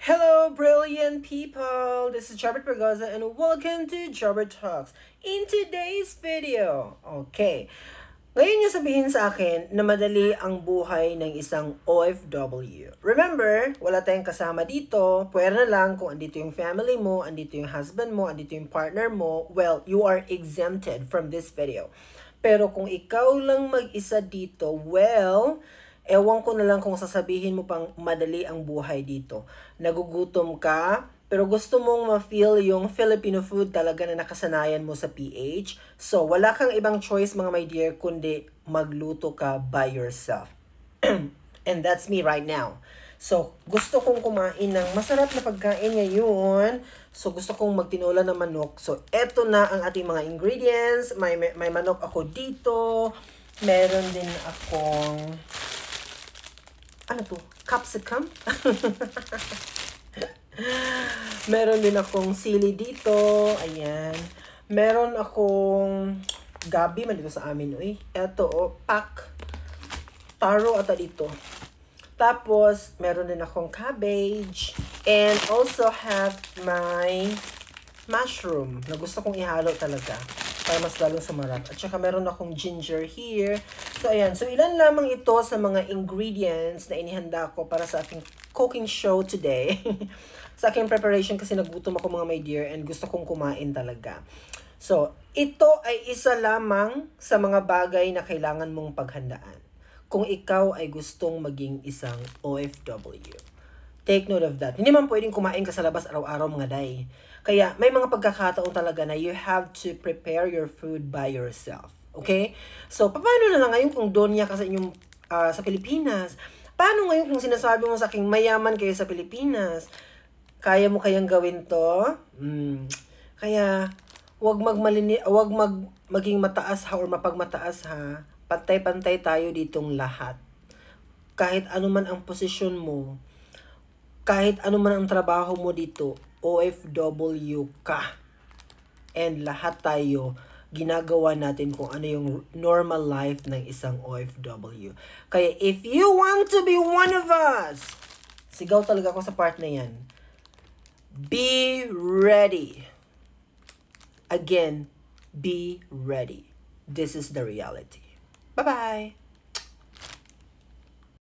Hello, brilliant people! This is Jobert Pergoza and welcome to Jobert Talks. In today's video, ngayon niyo sabihin sa akin na madali ang buhay ng isang OFW. Remember, wala tayong kasama dito. Pwera na lang kung andito yung family mo, andito yung husband mo, andito yung partner mo. Well, you are exempted from this video. Pero kung ikaw lang mag-isa dito, well, ewan ko na lang kung sasabihin mo pang madali ang buhay dito. Nagugutom ka, pero gusto mong ma-feel yung Filipino food talaga na nakasanayan mo sa PH. So, wala kang ibang choice mga my dear, kundi magluto ka by yourself. And that's me right now. So, gusto kong kumain ng masarap na pagkain ngayon. So, gusto kong magtinola ng manok. So, eto na ang ating mga ingredients. May manok ako dito. Meron din akong ano to? Capsicum? Meron din akong sili dito. Ayan. Meron akong gabi man dito sa amin. Uy. Eto, pak. Taro ata dito. Tapos, meron din akong cabbage. And also have my mushroom na gusto kong ihalo talaga para mas lalong sumarap. At saka meron akong ginger here. So, ayan. So, ilan lamang ito sa mga ingredients na inihanda ko para sa aking cooking show today. Sa aking preparation kasi nagutom ako mga my dear and gusto kong kumain talaga. So, ito ay isa lamang sa mga bagay na kailangan mong paghandaan kung ikaw ay gustong maging isang OFW. Take note of that. Hindi man pwedeng kumain ka sa labas araw-araw mga day. Kaya may mga pagkakataon talaga na you have to prepare your food by yourself. Okay? So, paano na lang ngayon kung donya ka sa inyong sa Pilipinas? Paano ngayon kung sinasabi mo sa aking mayaman kayo sa Pilipinas? Kaya mo kayang gawin to? Kaya, wag maging mataas ha or mapagmataas ha. Pantay-pantay tayo ditong lahat. Kahit ano man ang posisyon mo, kahit ano man ang trabaho mo dito, OFW ka. And lahat tayo, ginagawa natin kung ano yung normal life ng isang OFW. Kaya if you want to be one of us, sigaw talaga ako sa part na yan. Be ready. Again, be ready. This is the reality. Bye-bye.